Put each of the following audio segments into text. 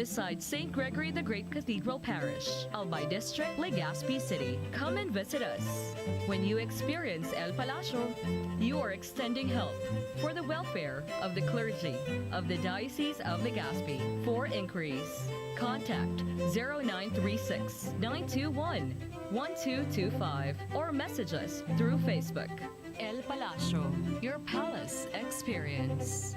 beside St. Gregory the Great Cathedral Parish, Albay District, Legazpi City. Come and visit us. When you experience El Palacio, you are extending help for the welfare of the clergy of the Diocese of Legazpi. For inquiries, contact 0936-921-1225 or message us through Facebook. El Palacio, your palace experience.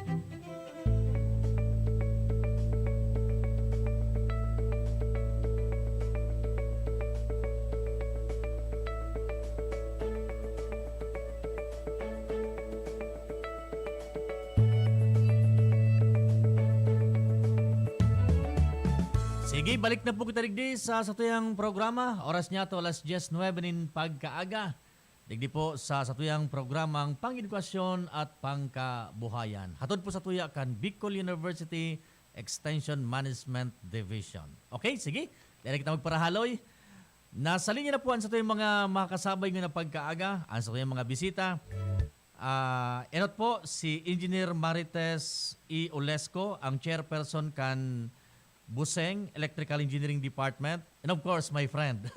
Sige, balik na po kita digdi sa satuyang programa. Oras niya to alas 10:09 nin pagkaaga. Digdi po sa satuyang programang Pang-edukasyon at Pangkabuhayan. Hatod po sa tuya kan Bicol University Extension Management Division. Okay, sige. Dahil kita magparahaloy. Nasa linya na po ang satuyang mga makasabay ng pagkaaga. Ang satuyang mga bisita. Enot po si Engineer Marites E. Olesco, ang chairperson kan Buseng Electrical Engineering Department. And of course, my friend,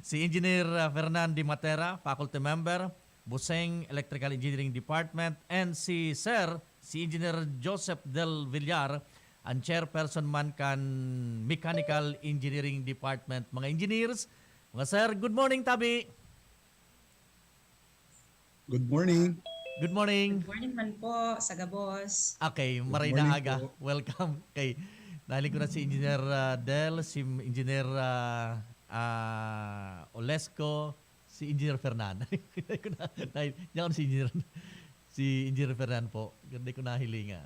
si Engineer Fernan Di Matera, faculty member, Buseng Electrical Engineering Department. And si Engineer Joseph Del Villar, ang chairperson man kan Mechanical Engineering Department. Mga engineers, mga sir, good morning, Tabi. Good morning. Good morning. Good morning man po, Sagabos. Okay, maray morning na aga. po. Welcome. Okay. Nahiling ko na si Engineer Del, si Engineer Olesco, si Engineer Fernan. Diyan ko si Engineer Fernan po. Hindi ko nahiling.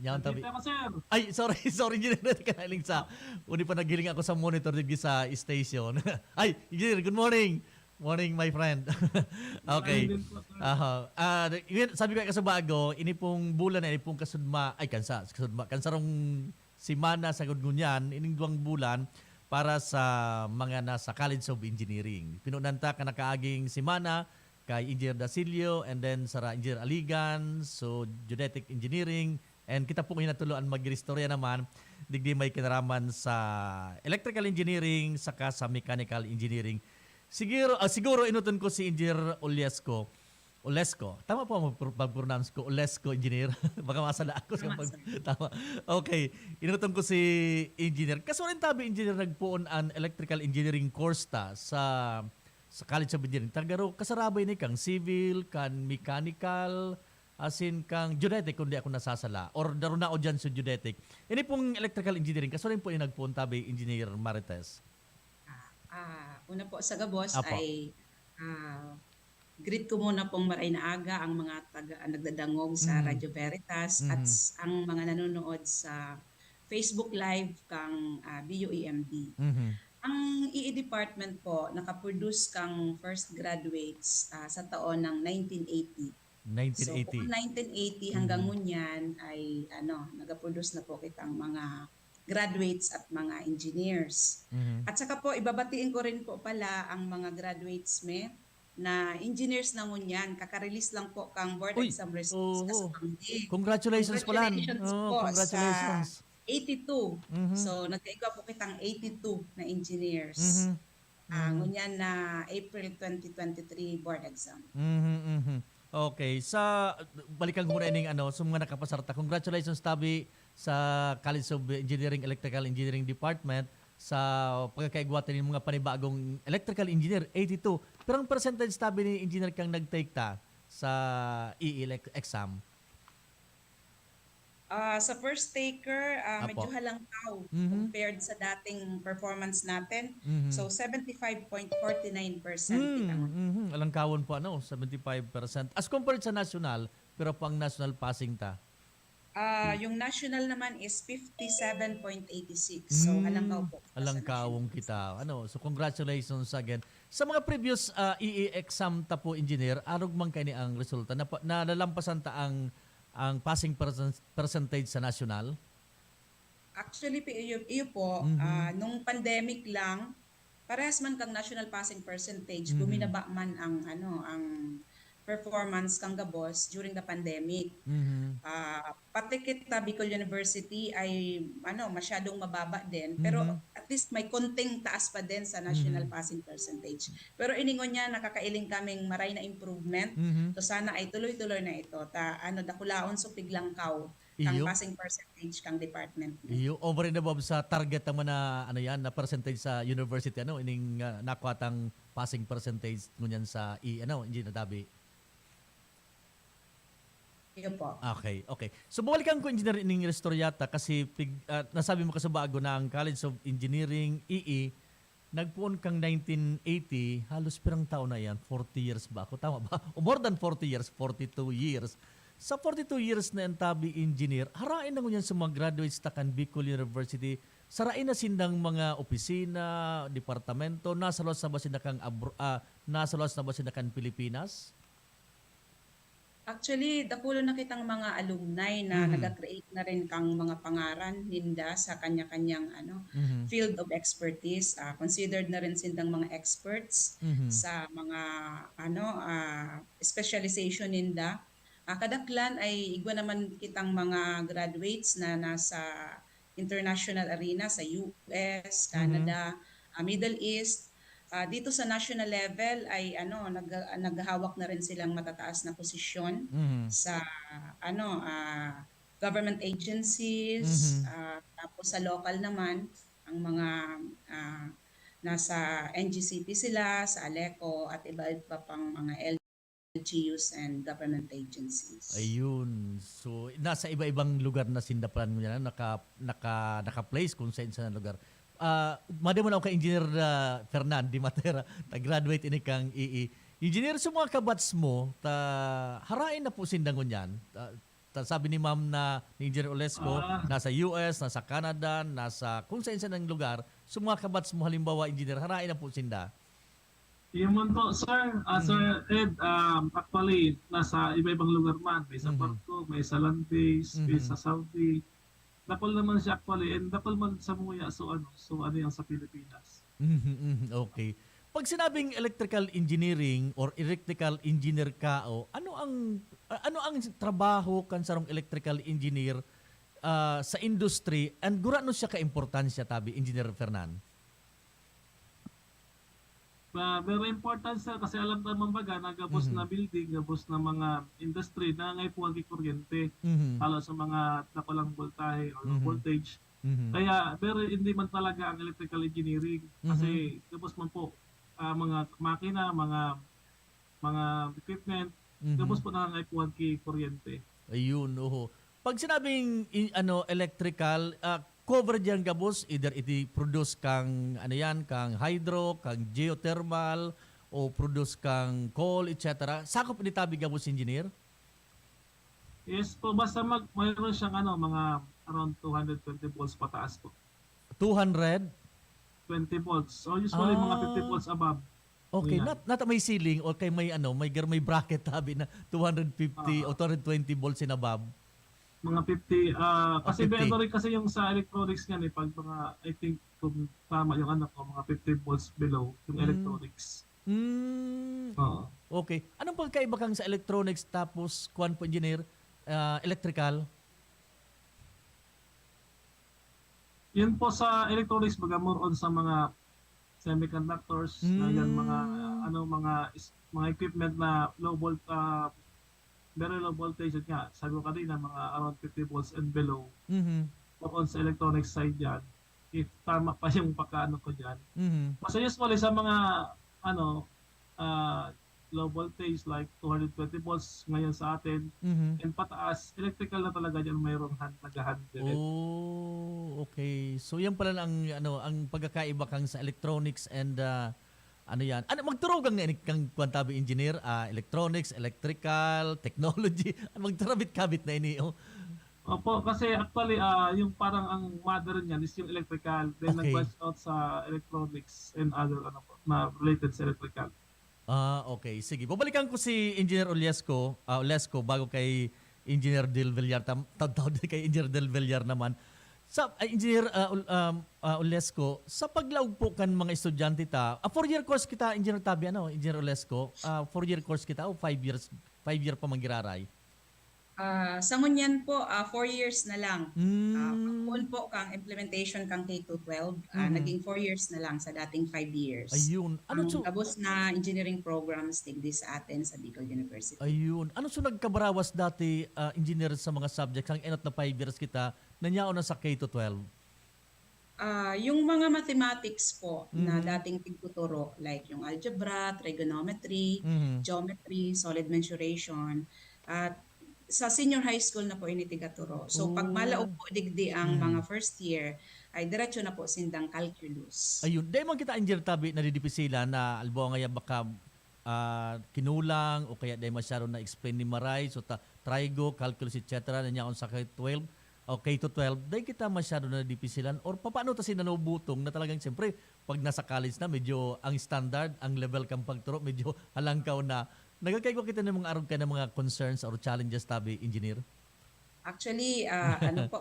Yan tabi. Ay, sorry, Engineer. Hindi ka nahiling sa. Uni pa naghiling ako sa monitor dito sa station. Ay, Engineer, good morning. Morning, my friend. Okay. Sabi ko sa bago, ini pong bulan na ini pong kansarong simana sa Gudgunyan, ining duwang bulan para sa mga nasa College of Engineering. Pinunanta ka nakaaging simana kay Engineer Dasilio and then sa Engineer Aligan, so Geodetic Engineering, and kita pong hinatuloan mag-istorya naman, digdi may kinaraman sa Electrical Engineering saka sa Mechanical Engineering. Siguro inuton ko si Engineer Olesco. Tama po mag-pronounce ko. Olesco Engineer. Baka masala ako. Tama. Okay. Inuton ko si Engineer. Kaso rin tabi Engineer nagpuon an Electrical Engineering course ta sa College of Engineering. Tagaro, kasarabay ni kang civil, kan mechanical, asin kang geodetic kung di ako nasasala. Or daro na o dyan sa geodetic. Ini pong Electrical Engineering. Kaso rin po yung nagpuon tabi Engineer Marites. Una po sa Gabos Apo. ay greet ko muna pong maray na aga ang mga nagdadangog sa Radyo Veritas at ang mga nanonood sa Facebook Live kang BUEMD. Ang EE Department po nakaproduce kang first graduates sa taon ng 1980. So kung 1980 hanggang ngunyan ay nagaproduce na po kitang mga graduates at mga engineers. At saka po, ibabatiin ko rin po pala ang mga graduates na engineers na ngunyan. Kaka-release lang po kang board exam results sa Pangdig. Congratulations pala. Po Congratulations. sa 82. So, nagkaigwa po kitang 82 na engineers. Ngunyan na April 2023 board exam. Okay, balikan ko muna ining sa mga nakapasarta. Congratulations Tabi sa College of Engineering Electrical Engineering Department sa pagkakaigwatan ng mga panibagong electrical engineer 82. Pero ang percentage Tabi ni engineer kang nag-take ta sa EE exam? Sa first taker, medyo Apo. halangkaw compared sa dating performance natin. So 75.49%. Alangkawon po 75%. As compared sa national, pero pang national passing ta. Yung national naman is 57.86. So halangkaw po. Alangkawong kita. So congratulations again. Sa mga previous EE exam ta po engineer, arog man kay ni ang resulta na nalalampasan ta ang passing percentage sa national? Actually, iyo po, nung pandemic lang, parehas man kang national passing percentage, bumibaba man ang performance kang gabos during the pandemic. Mhm. Pati kita Bicol University ay masyadong mababa din, pero Mhm. at least may konting taas pa din sa national Mhm. passing percentage. Pero iningon niya nakakailing kaming maray na improvement. Mhm. So sana ay tuloy-tuloy na ito ta dakulaon so piglangkaw kang Iyo. passing percentage kang department mo. Iyo over and above sa target naman na ano yan na percentage sa university ining nakuhatang passing percentage ngunyan sa engineer Dabi. Yun po. Okay. So balikan ko engineer ining Restoryata kasi nasabi mo kasi bago na ang College of Engineering nagpuon kang 1980, halos pirang taon na yan, 40 years ba ako? Tama ba? O more than 40 years, 42 years. Sa 42 years na ang tabi engineer, harain na ngunyan sa mga graduates takan Bicol University, sarain na sindang mga opisina, departamento, nasa luwas na ba sinakang Pilipinas? Actually, dakulo na kitang mga alumni na nag-create na rin kang mga pangaran ninda sa kanya-kanyang Mhm. field of expertise. Considered na rin sindang mga experts Mhm. sa mga specialization ninda. Kadaklan ay igwa naman kitang mga graduates na nasa international arena sa US, Canada, Middle East. Dito sa national level ay naghahawak na rin silang matataas na posisyon Mhm. sa government agencies, Mhm. tapos sa local naman ang mga nasa NGCP sila, sa ALECO at iba-iba pang mga LGUs and government agencies. Ayun. So nasa iba-ibang lugar na sindapan mo yan, naka-place kung saan lugar. Madamo na ako kay Engineer Fernan Di Matera, graduate ini kang Engineer, sa mga kabats mo, harain na po sindangon yan. Sabi ni Ma'am ni Engineer Olesco, nasa US, nasa Canada, nasa kung saan ng lugar, sa mga kabats mo halimbawa, Engineer, harain na po sinda. Yung man po, sir, Sir Ed, actually, nasa iba-ibang lugar man. May sa Porto, may sa land base, may sa Saudi. Dapol naman siya actually, and dapol man sa muya, so ano yung sa Pilipinas. Okay. Pag sinabing electrical engineering or electrical engineer ka, ano ang trabaho kan sarong electrical engineer sa industry and gurano siya ka-importansya tabi, Engineer Fernan? Very important sir kasi alam naman baga nagabos na building, gabos na mga industry na ngay puwag kuryente halo sa mga napalang voltahe or low voltage. Kaya very hindi man talaga ang electrical engineering kasi gabos man po mga makina, mga equipment, gabos po na ngay puwag kuryente. Ayun, oho. Pag sinabing electrical, cover diyan gabos either iti produce kang kang hydro, kang geothermal o produce kang coal, etc. Sakop ni tabi gabos engineer? Yes po, basta mayroon siyang mga around 220 volts pataas po. 200? 20 volts. So usually mga 50 volts above. Okay, Yan. not may ceiling or kay may may bracket tabi na 250 o 220 volts and above. Mga 50 kasi 50. meron rin kasi yung sa electronics nga pag mga I think kung tama yung mga 50 volts below yung electronics. Oo. Okay. Anong pagkaiba kang sa electronics tapos kuan po engineer electrical? Yun po sa electronics baga more on sa mga semiconductors na yan mga equipment na low volt very low voltage nga. Sabi ko kanina, mga around 50 volts and below. More on sa electronic side yan. If tama pa yung pagkaano ko dyan. Mas usually sa mga low voltage like 220 volts ngayon sa atin. And pataas, electrical na talaga dyan mayroong nag-handle. Oh, okay. So yan pala ang pagkakaiba kang sa electronics and yan? Magturog kang kwantabi engineer, electronics, electrical, technology. Magturabit-kabit na ini. Opo, kasi actually yung parang ang mother niyan is yung electrical. Then Okay. nag-branch out sa electronics and other na related sa electrical. Okay. Sige. Babalikan ko si Engineer Olesco bago kay Engineer Del Villar. Tawag din kay Engineer Del Villar naman. Sa Engineer Olesco, sa paglaog po kan mga estudyante ta, 4-year course kita, Engineer Tabi, Engineer Olesco, 4-year course kita o 5 year pa magiraray? Sa ngunyan po, 4 years na lang. Mm. Pagpuon po kang implementation kang K-12, naging 4 years na lang sa dating 5 years. Ayun. Ano Ang tapos na engineering programs tigdi sa atin sa Bicol University. Ayun. Ano nagkabarawas dati, engineer sa mga subjects, ang enot na 5 years kita, nanyaon na sa K-12? Yung mga mathematics po na dating tigtuturo, like yung algebra, trigonometry, geometry, solid mensuration, at sa senior high school na po ini tigaturo. So pag malaog po digdi ang mga first year, ay diretso na po sindang calculus. Ayun. Dahil man kita, Engineer Tabi, nadidipesila na albo nga baka kinulang o kaya dahil masyado na explain ni Maray, so trigo, calculus, etc. Nanyaon sa K-12 o K-12, dahil kita masyado na nadipisilan or paano ta sinanubutong na talagang siyempre pag nasa college na medyo ang standard, ang level kang pagturo, medyo halangkaw na. Nagkakaigwa kita ng mga arog ka ng mga concerns or challenges, Tabi, Engineer? Actually,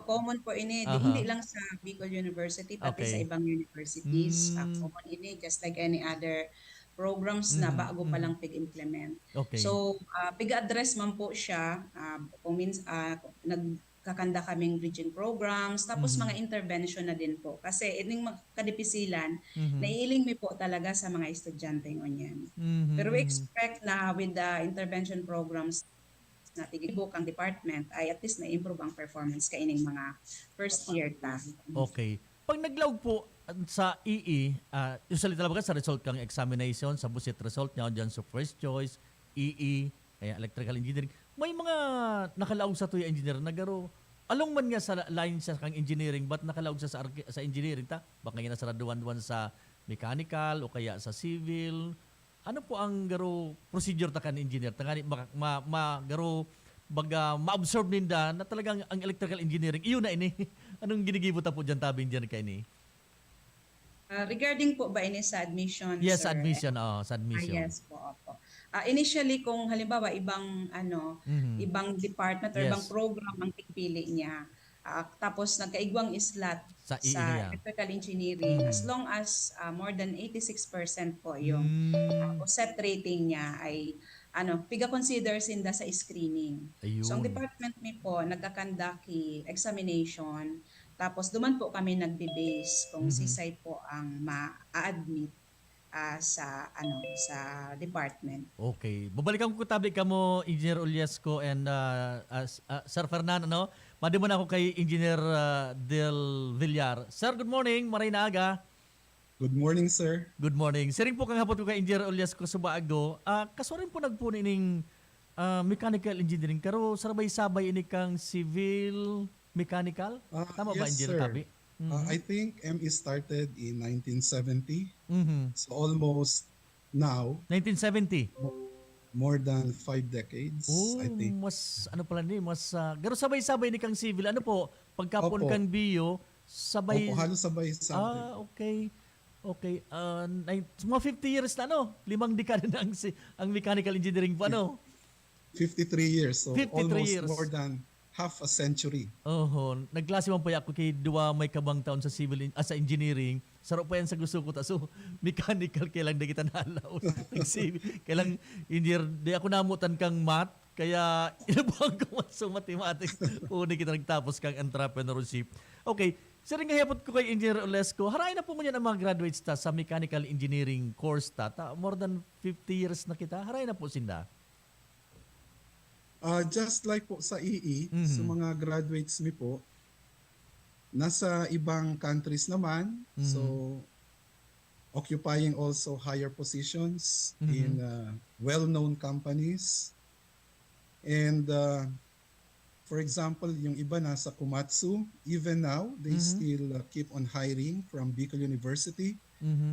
common po ini, hindi lang sa Bicol University, pati sa ibang universities. Common ini, just like any other programs na bago pa lang pig-implement. Okay. So, pig-address man po siya, kung nagkakanda kaming bridging programs, tapos mga intervention na din po. Kasi ining kadipisilan, naiiling mi po talaga sa mga estudyante ngunyan. Pero we expect na with the intervention programs na tigibok ang department, ay at least na-improve ang performance kaining mga first year ta. Okay. Pag naglaog po sa EE, usually talaga sa result kang examination, sa busit result niya, dyan sa first choice, EE, kaya electrical engineering, may mga nakalaog sa tuya engineer na garo. Along man nga sa line siya kang engineering, but nakalaog siya sa engineering ta? Baka nga nasa duwan-duwan sa mechanical o kaya sa civil. Ano po ang garo procedure ta kan engineer? Tangani garo baga ma-absorb ninda na talagang ang electrical engineering iyon na ini. Anong ginigibot ta po diyan, Tabi, engineer kay ni? Regarding po ba ini sa admission? Yes, sir? admission. Sa admission. Yes po, opo. Initially, kung halimbawa ibang department or Yes. ibang program ang pipili niya, tapos nagkaigwang islat Sa sa EE, electrical engineering, as long as more than 86% po yung set rating niya ay piga-consider sinda sa screening. Ayun. So ang department mi po nagkakandaki examination, tapos duman po kami nagbe-base kung si site po ang ma-admit sa department. Okay. Babalikan ko tabi ka mo, Engineer Uliasco and Sir Fernando, Madi mo na ako kay Engineer Del Villar. Sir, good morning. Maray na aga. Good morning, sir. Good morning. Siring po kang hapon ko kay Engineer Uliasco Subago. Kasurin po nagpuno ining mechanical engineering. Karo sarabay-sabay ini kang civil mechanical? Tama ba, Yes, Engineer sir. Tabi? I think ME started in 1970. Mhm. So almost now, 1970. more than 5 decades, Oh, I think. mas ano pala ni, mas garo sabay-sabay ni kang civil. Ano po? Pagkapon Opo. kang bio, sabay. Opo, halos sabay-sabay. Okay. Okay. Mga 50 years na 5 dekada na ang mechanical engineering pa 53 years. So 53 almost years. more than half a century. Nagklase man pa ako kay duwa may kabang taon sa sa engineering. Sarap pa yan sa gusto ko. So, mechanical, kailang na kita naalaw. Kailang engineer, di ako namutan kang math, kaya inabuhan ko sa mathematics. Uni kita nagtapos kang entrepreneurship. Okay, siring nga hapot ko kay Engineer Olesco, harayin na po mo yan ang mga graduates ta sa mechanical engineering course ta. More than 50 years na kita. Harayin na po sinda. Just like po sa EE, sa mga graduates mi po, nasa ibang countries naman. So, occupying also higher positions in well-known companies. And for example, yung iba nasa Komatsu, even now, they still keep on hiring from Bicol University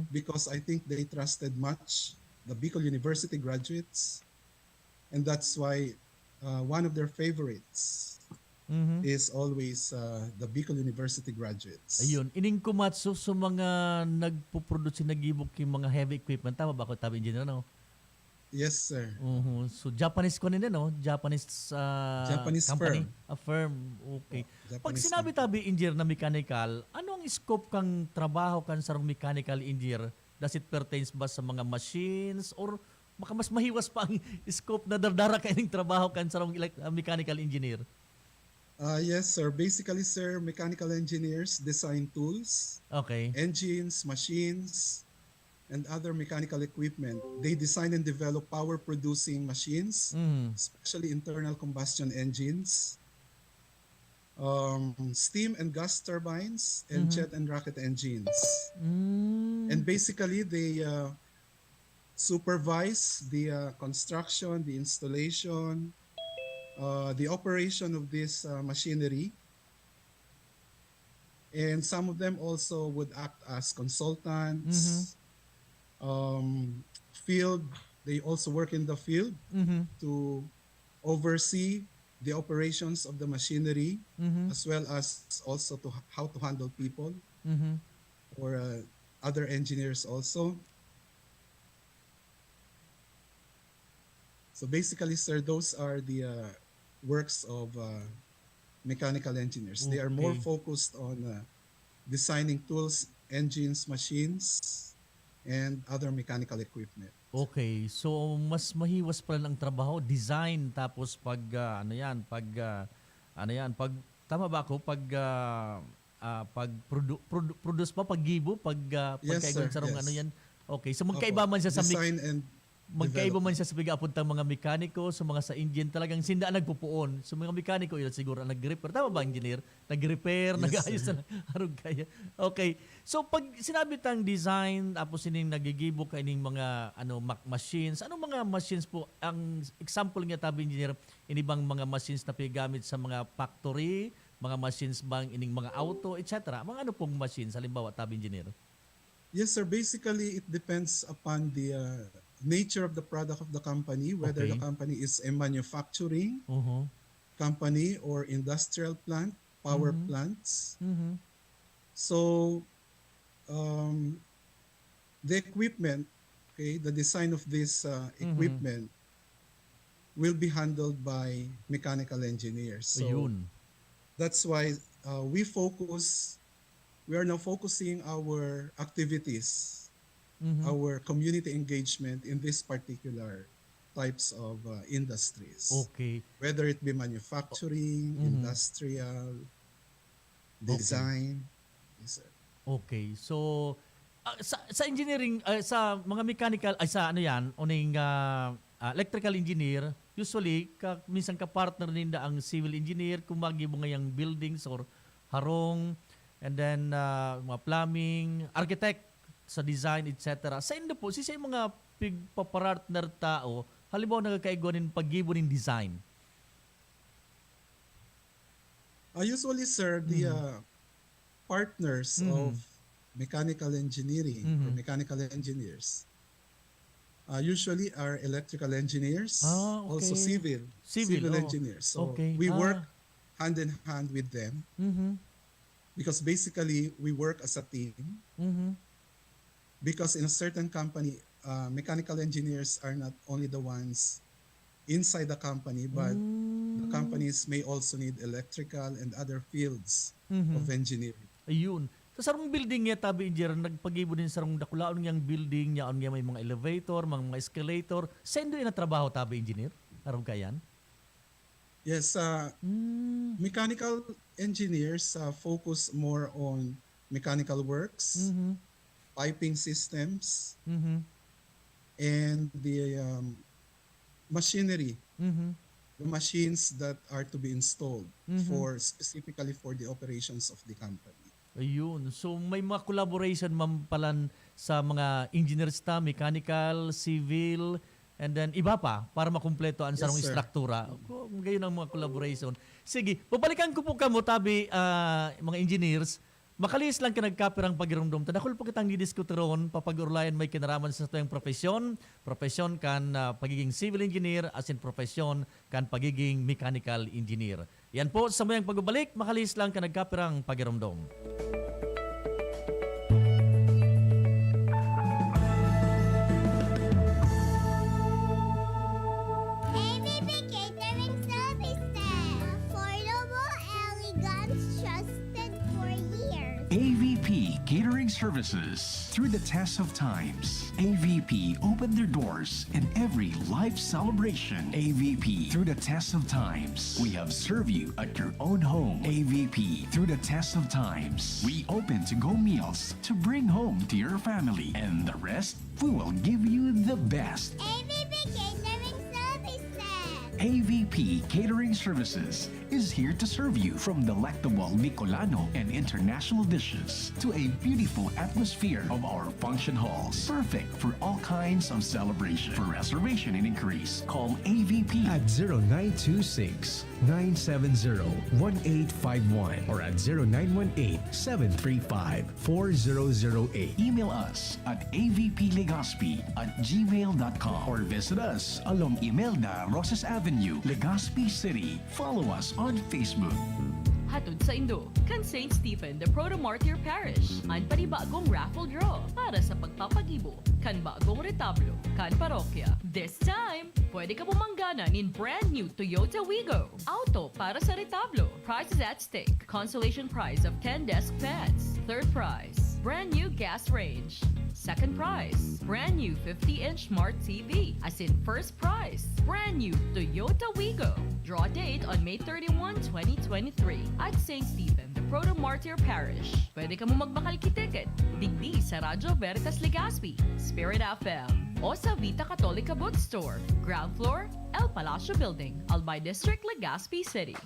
because I think they trusted much the Bicol University graduates. And that's why one of their favorites is always the Bicol University graduates. Ayun, ining Komatsu sa mga nagpo-produce, nagibok yung mga heavy equipment. Tama ba ako, Tabi Engineer? No? Yes, sir. So Japanese ko nila, no? Japanese Japanese company, firm. a firm. Okay. Pag Japanese sinabi tabi engineer na mechanical, ano ang scope kang trabaho kan sa mechanical engineer? Does it pertains ba sa mga machines or baka mas mahiwas pa ang scope na dardara kayong trabaho kan sa mechanical engineer? Yes, sir. Basically, sir, mechanical engineers design tools, Okay. engines, machines, and other mechanical equipment. They design and develop power-producing machines, especially internal combustion engines, steam and gas turbines, and jet and rocket engines. And basically, they supervise the construction, the installation, the operation of this machinery. And some of them also would act as consultants, field. They also work in the field to oversee the operations of the machinery, as well as also to how to handle people or other engineers also. So basically, sir, those are the works of mechanical engineers. They are more Okay. focused on designing tools, engines, machines, and other mechanical equipment. Okay. So mas mahiwas pala ang trabaho, design tapos pag pag tama ba ako pag produce pa paggibo Yes, pagkaigon sir. sa Yes. ano yan. Okay. So magkaiba man siya sa Design and magkaiba develop. man siya sa pigapuntang mga mekaniko, sa mga sa engine talagang sinda nagpupuon. So mga mekaniko yun siguro ang nag-repair. Tama ba engineer? Nag-repair, Yes, nag-ayos sir. na harog kaya. Okay. So pag sinabi tang design tapos ining nagigibo ka ining mga machines, anong mga machines po ang example nga tabi engineer inibang mga machines na pigamit sa mga factory, mga machines bang ining mga auto, etc. Mga ano pong machines halimbawa tabi engineer? Yes, sir. Basically, it depends upon the nature of the product of the company, whether Okay. the company is a manufacturing company or industrial plant, power plants. So, the equipment, okay, the design of this equipment will be handled by mechanical engineers. So, Ayun. that's why we are now focusing our activities, our community engagement in this particular types of industries. Okay. Whether it be manufacturing, industrial, design. Yes, sir. Okay. So sa engineering sa mga mechanical ay sa ano yan, uning electrical engineer, usually minsan ka partner ninda ang civil engineer kung magibo ngayang buildings or harong and then mga plumbing, architect sa design etc. Sa indo po si mga pigpapartner tao halimbawa nagkaigonin paggibo ning design. Usually, sir, the partners of mechanical engineering or mechanical engineers usually are electrical engineers, Okay. also civil Oh. engineers. So Okay. we work hand in hand with them because basically we work as a team. Because in a certain company, mechanical engineers are not only the ones inside the company, but the companies may also need electrical and other fields of engineering. Ayun. Sa sarong building niya tabi engineer nagpagibo din sarong dakulaon niyang building niya on may mga elevator, mga escalator. Sendo na trabaho tabi engineer? Aron kayan? Yes, mechanical engineers focus more on mechanical works, piping systems, and the machinery, the machines that are to be installed specifically for the operations of the company. Ayun. So may mga collaboration mampalan sa mga engineers ta, mechanical, civil, and then iba pa para makumpleto ang sarong Yes, sir. struktura. Kung gayon ang mga collaboration. Sige, babalikan ko po kamo tabi mga engineers. Makalis lang ka nagkapirang pagirumdum. Tadakol po kitang didiskuteron papag-urlayan may kinaraman sa tuyang profesyon. Profesyon kan pagiging civil engineer as in profesyon kan pagiging mechanical engineer. Yan po sa mayang pagbabalik, makalis lang ka nagkapirang pagirumdum. AVP Catering Services. Through the test of times, AVP opened their doors in every life celebration. AVP, through the test of times, we have served you at your own home. AVP, through the test of times, we open to-go meals to bring home to your family. And the rest, we will give you the best. AVP Catering Services. AVP Catering Services is here to serve you from delectable Bicolano and international dishes to a beautiful atmosphere of our function halls. Perfect for all kinds of celebration. For reservation and inquiries, call AVP at 0926-970-1851 or at 0918-735-4008. Email us at avplegazpi@gmail.com or visit us along Imelda Rosas Avenue, Legazpi City. Follow us on Facebook. Hatod sa Indo, kan St. Stephen the Proto-Martyr Parish, ang panibagong raffle draw para sa pagpapagibo, kan bagong retablo, kan parokya. This time, pwede ka bumanggana nin brand new Toyota Wigo. Auto para sa retablo. Prizes at stake. Consolation prize of 10 desk fans. Third prize, brand new gas range. Second prize, brand new 50-inch smart TV. As in first prize, brand new Toyota Wigo. Draw date on May 31, 2023 at St. Stephen, the Proto-Martyr Parish. Pwede ka mo magbakal ticket. Digdi sa Radyo Veritas Legazpi, Spirit FM, o sa Vita Católica Bookstore, ground floor, El Palacio Building, Albay District, Legazpi City.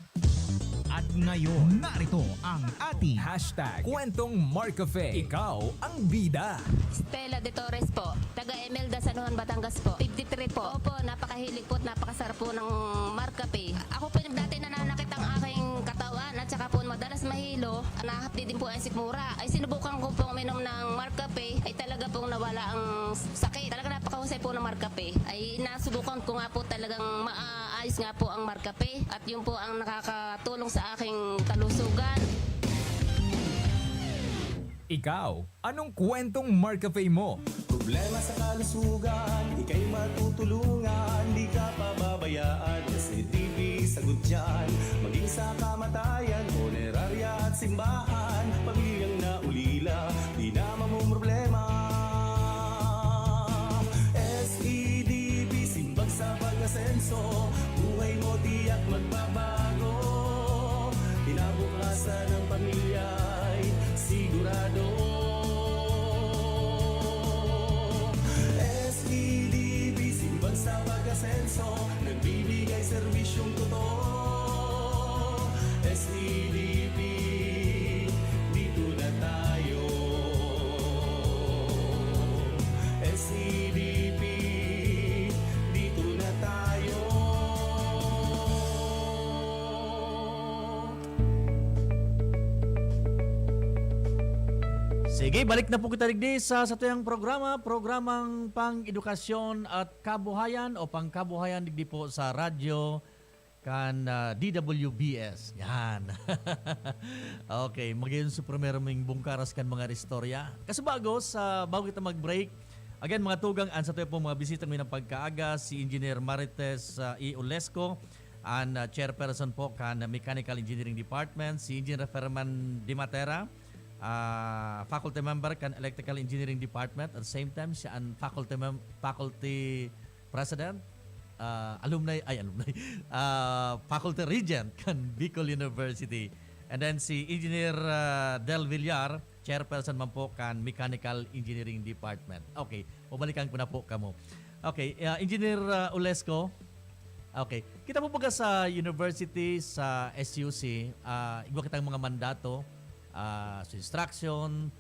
At ngayon, narito ang ating hashtag Kwentong Marcafe. Ikaw ang bida. Stella de Torres po, taga Emelda, San Juan, Batangas po. 53 po. Opo, napakahilig po at napakasarap po ng Marcafe. Ako po yung dati nananakit ang aking katawan at saka po madalas mahilo. Nahapdi din po ang sikmura. Ay sinubukan ko pong uminom ng Marcafe ay talaga pong nawala ang sakit. Talaga napakahusay po ng Marcafe. Ay nasubukan ko nga po talagang maayos nga po ang Marcafe at yun po ang nakakatulong sa aking kalusugan. Ikaw, anong kwentong Marcafe mo? Problema sa kalusugan, ika'y matutulungan, di ka pababayaan. SCTV, sagot dyan, maging sa kamatayan, punerarya at simbahan, pamilyang naulila, di na mamumroblema. SEDB, simbag sa pag-asenso, buhay mo tiyak magbabago, kinabukasan ng pamilya ay sigurado. SEDB, simbag sa pag-asenso, nagbibigay serbisyong totoo. SEDB, dito na tayo. SEDB, dito na tayo. Sige, balik na po kita digdi sa tuyang programang pang-edukasyon at kabuhayan o pang-kabuhayan digdi po sa radyo kan DWBS. Yan. Okay, magayon sa primero ming bungkaras kan mga istorya. Kasi bago kita mag-break, again mga tugang an sa tuyo po mga bisita ng pagkaaga, si Engineer Marites E. Olesco, ang chairperson po kan Mechanical Engineering Department, si Engineer Ferman Di Matera, faculty member kan Electrical Engineering Department, at the same time siya ang faculty president, faculty regent kan Bicol University, and then si Engineer Del Villar, chairperson man po kan Mechanical Engineering Department. Okay, pabalikan ko na po kamo. Okay, Engineer Olesco, okay, kita po sa university sa SUC, iba kitang mga mandato, so instruction,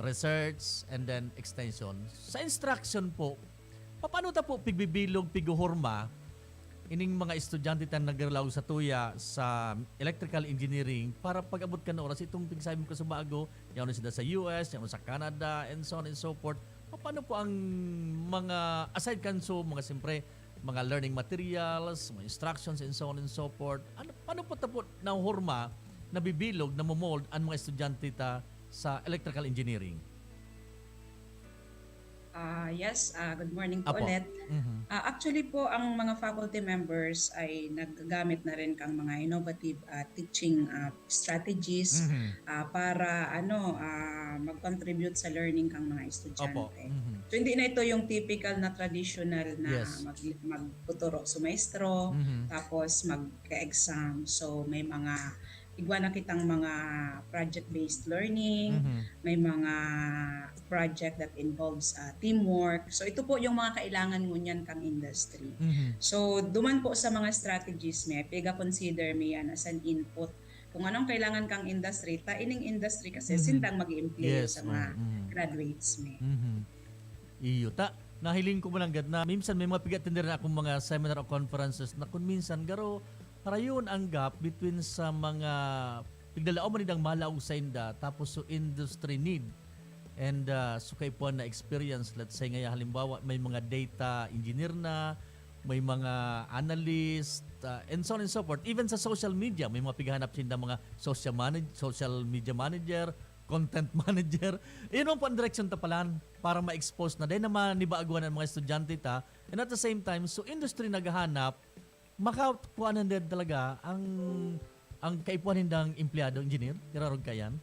research, and then extension. Sa instruction po, paano ta po pigbibilog, piguhorma ining mga estudyante tan nagralaw sa tuya sa electrical engineering para pag-abot ka na oras itong pigsabi ko sa bago, yaw na sila sa US, yaw na sa Canada, and so on and so forth. Paano po ang mga aside kanso, mga siyempre, mga learning materials, mga instructions, and so on and so forth. Paano po tapos na horma nabibilog, namomold ang mga estudyante ta sa electrical engineering? Yes, good morning po Apo. ulit. Mhm. Actually po, ang mga faculty members ay naggagamit na rin kang mga innovative teaching strategies Mhm. para mag-contribute sa learning kang mga Opo. estudyante. Mhm. So hindi na ito yung typical na traditional na Yes. magtuturo sa maestro, Mhm. tapos mag-exam. So may mga igwa na kitang mga project-based learning, Mhm. may mga project that involves teamwork. So ito po yung mga kailangan ngunyan kang industry. Mhm. So duman po sa mga strategies may consider me yan as an input. Kung anong kailangan kang industry, ining industry kasi Mhm. sindang mag-i-employ Yes. sa mga Mhm. graduates may. Mhm. Iyo ta. Nahiling ko man gad na minsan may mga pigatindir na akong mga seminar o conferences na kung minsan garo harayon ang gap between sa mga pigdalao man nidang malaog sa inda tapos so industry need and so kay po na experience, let's say nga halimbawa may mga data engineer na, may mga analyst and so on and so forth. Even sa social media may mga pighanap sinda mga social media manager, content manager. Yun ang direction tapalan para ma-expose na din naman nibaaguan ng mga estudyante ta. And at the same time, so industry naghahanap, makapuanan din talaga ang kaipuan hindang empleyado, engineer, irarog kayan.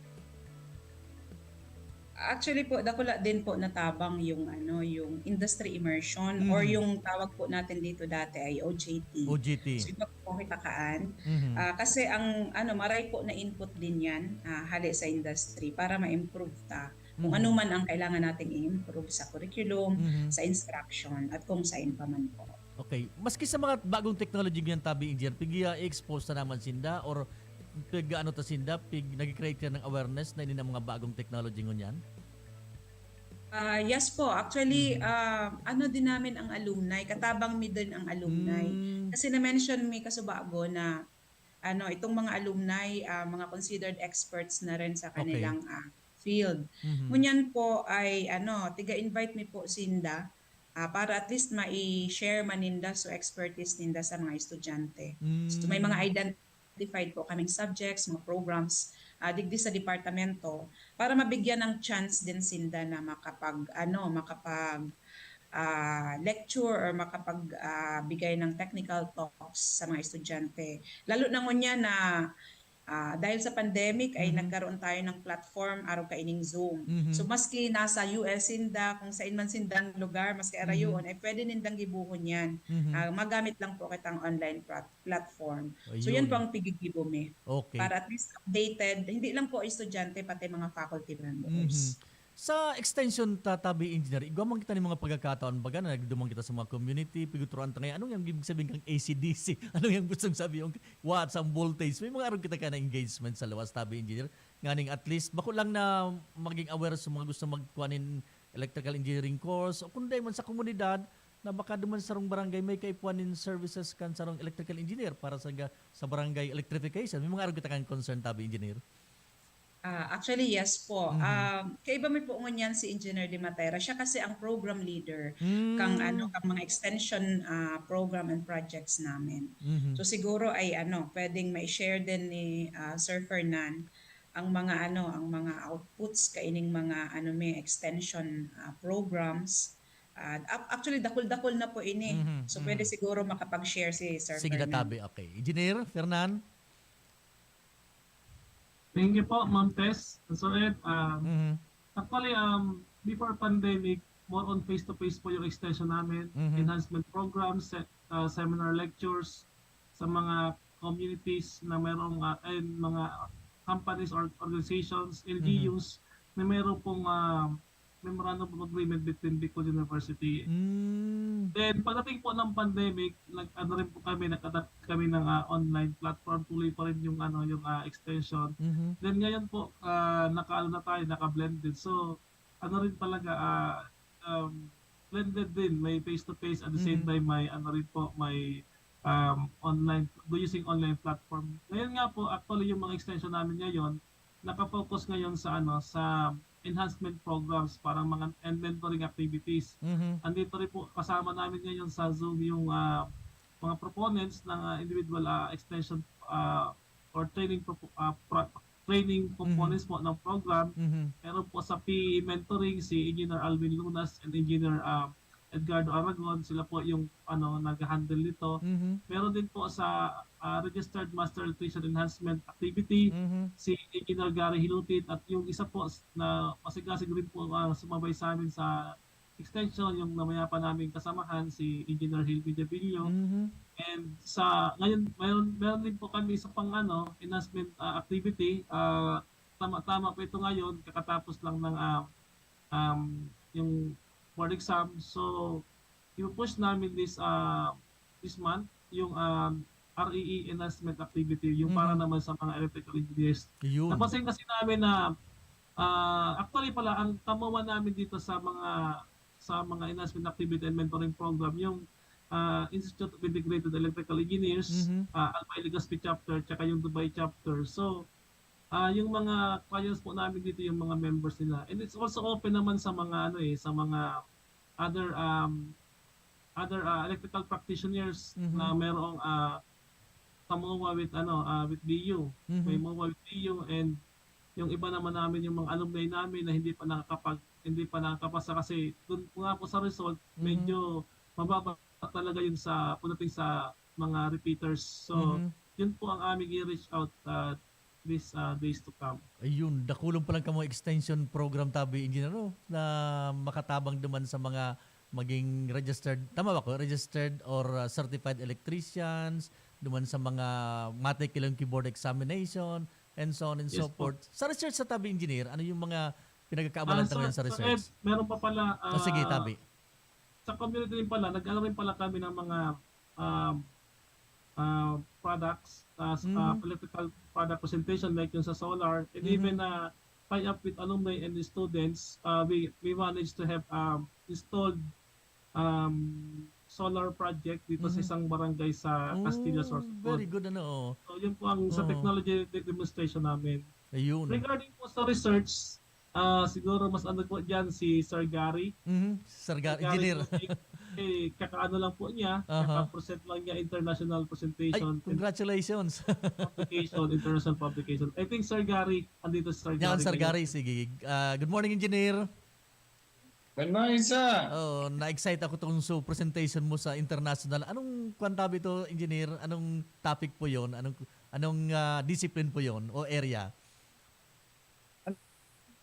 Actually po, dakula din po natabang yung yung industry immersion or yung tawag po natin dito dati ay OJT. OJT. So iba po kitakaan. Mhm. Kasi ang maray po na input din yan hali sa industry para ma-improve ta. Kung ano man ang kailangan nating i-improve sa curriculum, sa instruction at kung saan pa man po. Okay. Maski sa mga bagong technology ganyan tabi engineer, pigya i-expose na naman sinda or pig ano ta sinda, pig nag-create ka ng awareness na ini ng mga bagong technology ngunyan? Yes po, actually din namin ang alumni, katabang mi din ang alumni. Kasi na-mention mi kasubago na itong mga alumni mga considered experts na rin sa kanilang field. Ngunyan po ay tiga-invite mi po sinda para at least mai-share maninda so expertise ninda sa mga estudyante. So may mga identified po kaming subjects, mga programs digdi sa departamento para mabigyan ng chance din sinda na makapag lecture or bigay ng technical talks sa mga estudyante. Lalo na ngunya na dahil sa pandemic ay nagkaroon tayo ng platform araw kaining Zoom. So maski nasa US sinda, kung saan man sindang lugar, maski arayon, ay pwede nindang gibuhon yan. Magamit lang po kitang online platform. So yan po ang pigigibo mi. Okay. Para at least updated, hindi lang po estudyante, pati mga faculty members. Sa extension tabi engineer, igwa man kita ni mga pagkakataon baga na nagdumang kita sa mga community, piguturan ta ngayon, anong yung ibig sabihin kang ACDC? Anong yung gustong sabi yung watts ang voltage? May mga aron kita ka na engagement sa lawas tabi engineer. Nganing at least bako lang na maging aware sa mga gusto magkuanin electrical engineering course o kundi man sa komunidad na baka duman sa rong barangay may kaipuanin services kan sa rong electrical engineer para sa barangay electrification. May mga aron kita kang concern tabi engineer. Actually, yes po. Kaiba may po ngunyan si Engineer Di Matera. Siya kasi ang program leader kang mga extension program and projects namin. So siguro ay pwedeng mai-share din ni Sir Fernan ang mga outputs kaining mga may extension programs. Actually dakol-dakol na po ini. So pwede siguro makapag-share si Sir Sige Fernan. na tabi. Okay. Engineer Fernan. Thank you po, Ma'am Tess. So, actually, before pandemic, more on face-to-face po yung extension namin, enhancement programs, seminar lectures sa mga communities na mayroong mga companies or organizations, LGUs, na mayroong pong memorandum of agreement between Bicol University. Then pagdating po ng pandemic, rin po kami, nag-adapt kami ng online platform, tuloy pa rin yung extension. Then ngayon po naka-blended. So rin talaga blended din, may face-to-face at the same time may may online, using online platform. Ngayon nga po, actually yung mga extension namin ngayon, naka-focus ngayon sa sa enhancement programs, parang mga mentoring activities. Andito rin po kasama namin ngayon sa Zoom yung mga proponents ng individual extension or training training components po ng program. Meron po sa PE mentoring si Engineer Alvin Lunas and Engineer Edgardo Aragon. Sila po yung nag-handle nito. Meron din po sa Registered Master Electrician Enhancement Activity si Engineer Gary Hilutit, at yung isa po na masigasig rin po sumabay sa amin sa extension, yung namaya pa namin kasamahan si Engineer Hilby Devillo. And ngayon meron din po kami sa enhancement activity. Tama po ito ngayon, kakatapos lang ng yung board exam. So i-push namin this month yung REE enhancement activity, yung para naman sa mga electrical engineers. Napansin kasi namin na actually pala ang tamawan namin dito sa mga enhancement activity and mentoring program, yung Institute of Integrated Electrical Engineers, Alpha Legazpi chapter, tsaka yung Dubai chapter. So yung mga clients po namin dito, yung mga members nila, and it's also open naman sa mga sa mga other electrical practitioners na merong MOA with BU. May MOA with BU, and yung iba naman namin, yung mga alumni namin na hindi pa nakakapasa kasi doon nga po sa result medyo mababa talaga yung pagdating sa mga repeaters. So yun po ang aming i-reach out these days to come. Ayun, dakulong pa lang kamo extension program tabi engineer na makatabang duman sa mga maging registered, tama ba ko? Registered or certified electricians, duman sa mga matricular keyboard examination, and so on and so forth. Sa research sa tabi engineer, ano yung mga pinagkakaabalan ngayon sa research? Meron pa pala, sige, tabi. Sa community rin pala, rin pala kami ng mga products, electrical product presentation like yung sa solar, and even tie up with alumni and students. We managed to have installed solar project dito sa isang barangay sa Castilla Sorsogon. Very good So yun po ang sa technology demonstration namin. Ayun. Regarding po sa research, siguro mas po dyan si Sir Gary. Sir Gary, engineer. Kakaano lang po niya, kaka-present lang niya international presentation. Ay, congratulations. International publication. I think Sir Gary, andito si Sir Gary. Yan, Sir Gary, sige. Good morning, engineer. Good morning, sir. Na-excite ako tungkol sa presentation mo sa international. Anong kwantabi to, engineer? Anong topic po yon? Anong discipline po yon o area?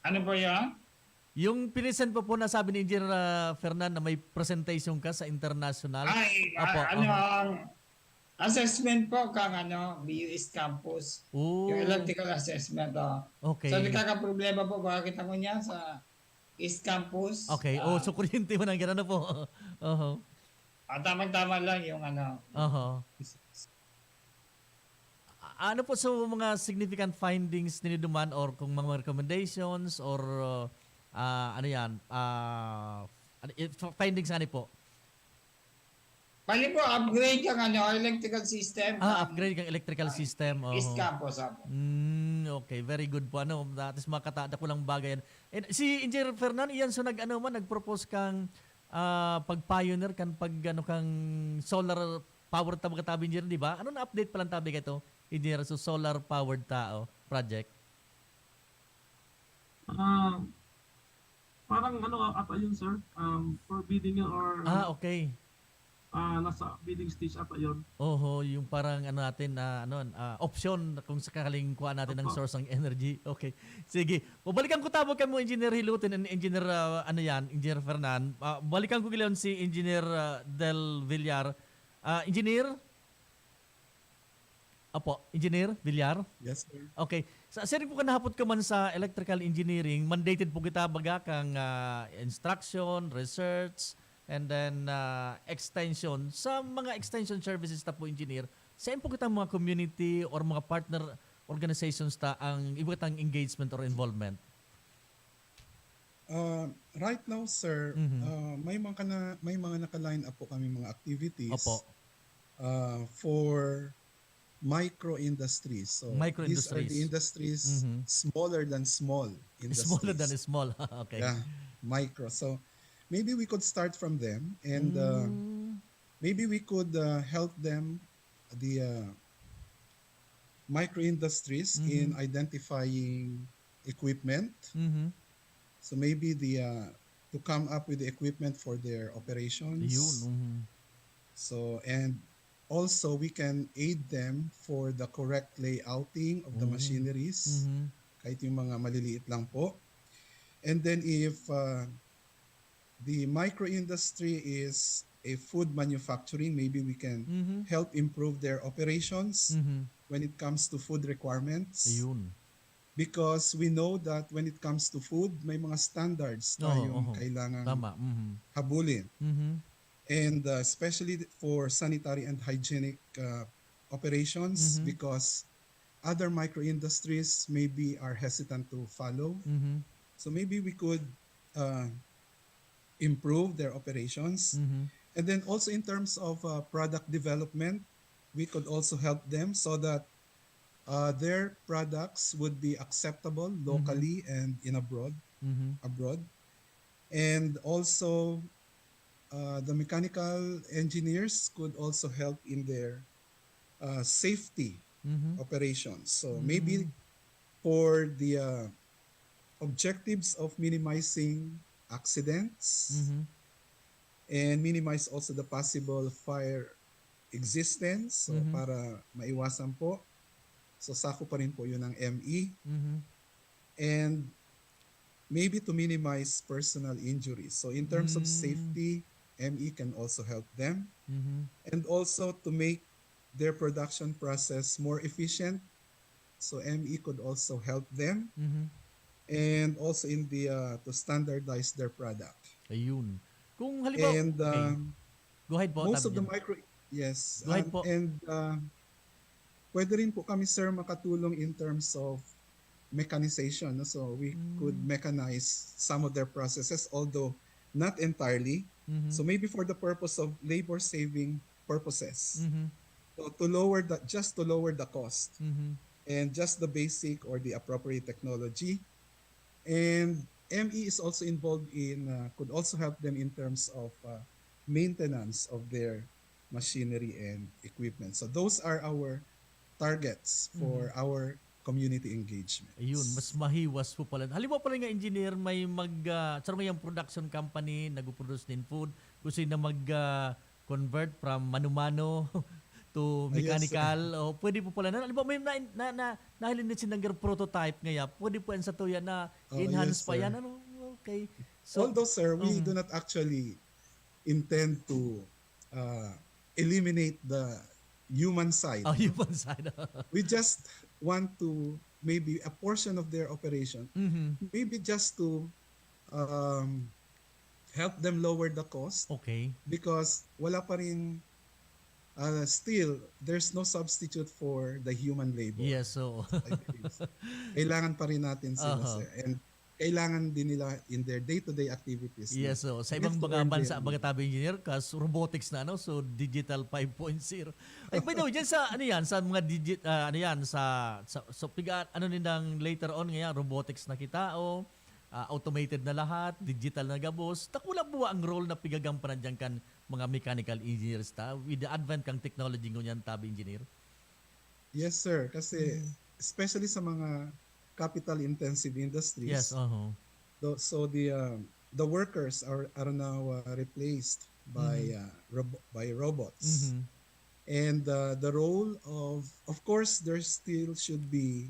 Ano po yan? Yung pinisend po na sabi ni Engineer Fernan na may presentation ka sa international. Ay, ang assessment po kang BU East Campus. Yung electrical assessment. Okay. So, nagkakaproblema po, bakit ako niya sa East Campus. Okay. So kuryente mo nang gano'n po. Tamang-tama lang yung Ano po sa mga significant findings ninyo duman, or kung mga recommendations or findings ano po? Bali po, upgrade yung electrical system. Upgrade kang electrical system. East Campus. Okay, very good po. That is makatada ko lang bagay. And si Engineer Fernan, iyan so nag-propose kang pag-pioneer kang kang solar powered tabi engineer, di ba? Ano na update pa lang tabi ka ito, engineer, so solar powered project? Parang ata yun, sir? For bidding yun or... okay. Nasa bidding stage ata yun. Yung parang natin option kung sakaling kuha natin ng source ng energy. Okay. Sige. Balikan ko tawag mo Engineer Hilutin and Engineer Engineer Fernan. Balikan ko gilayon si Engineer Del Villar. Engineer? Engineer Villar? Yes, sir. Okay. Sir, po kanahapot ka man sa electrical engineering, mandated po kita baga kang instruction, research, and then extension. Sa mga extension services ta po, engineer, saan po kita mga community or mga partner organizations ta ang ibatang engagement or involvement? Right now, sir, may mga naka-line up po kami mga activities for micro industries. So these are the industries smaller than small industries. Smaller than small. Okay. Yeah, micro. So maybe we could start from them, and maybe we could help them micro industries in identifying equipment. So maybe to come up with the equipment for their operations. Ayun. So, and also we can aid them for the correct layouting of the machineries, kahit yung mga maliliit lang po. And then if the micro industry is a food manufacturing, maybe we can help improve their operations when it comes to food requirements. Ayun. Because we know that when it comes to food, may mga standards tayong kailangan Tama. habulin. And especially for sanitary and hygienic operations, because other micro industries maybe are hesitant to follow. So maybe we could improve their operations. And then also in terms of product development, we could also help them so that their products would be acceptable locally and in abroad. And also the mechanical engineers could also help in their safety operations. So maybe for the objectives of minimizing accidents and minimize also the possible fire existence, so para maiwasan po. So sako pa rin po yun ng ME. And maybe to minimize personal injuries. So in terms of safety, ME can also help them. And also to make their production process more efficient. So ME could also help them. And also in the to standardize their product. Ayun. Kung halimbawa, And go ahead po. most of Tabi the niyo. yes. Go ahead po. And pwede rin po kami, sir, makatulong in terms of mechanization. No? So we could mechanize some of their processes, although not entirely. So maybe for the purpose of labor saving purposes. So to lower the cost and just the basic or the appropriate technology. And ME is also involved in could also help them in terms of maintenance of their machinery and equipment. So those are our targets for our community engagement. Ayun, mas mahiwas po pala. Halimbawa pala nga engineer, may may yung production company, nag-produce din food, gusto na mag-convert from mano-mano to mechanical. O pwede po pala na. Halimbawa may nahilin din sinanggar prototype ngaya, pwede po yan sa tuya na enhance yes, pa sir. yan. Ano? Okay. So, Although, sir, we do not actually intend to eliminate the human side. human side. We just want to maybe a portion of their operation, maybe just to help them lower the cost. Okay. Because wala pa rin still there's no substitute for the human labor. Yes, so I believe. Kailangan pa rin natin sila, sir. And kailangan din nila in their day-to-day activities. Yes, so sa ibang mga bansa, mga tabi engineer, kas robotics na so digital 5.0. Ay, by the way, dyan sa sa mga nindang later on ngayon, robotics na kita o automated na lahat, digital na gabos. Takula buwa ang role na pigagampanan dyan kan mga mechanical engineers with the advent kang technology ngunyan tabi engineer? Yes, sir. Kasi especially sa mga capital-intensive industries. Yes, So the workers are now replaced by robots, and the role of course there still should be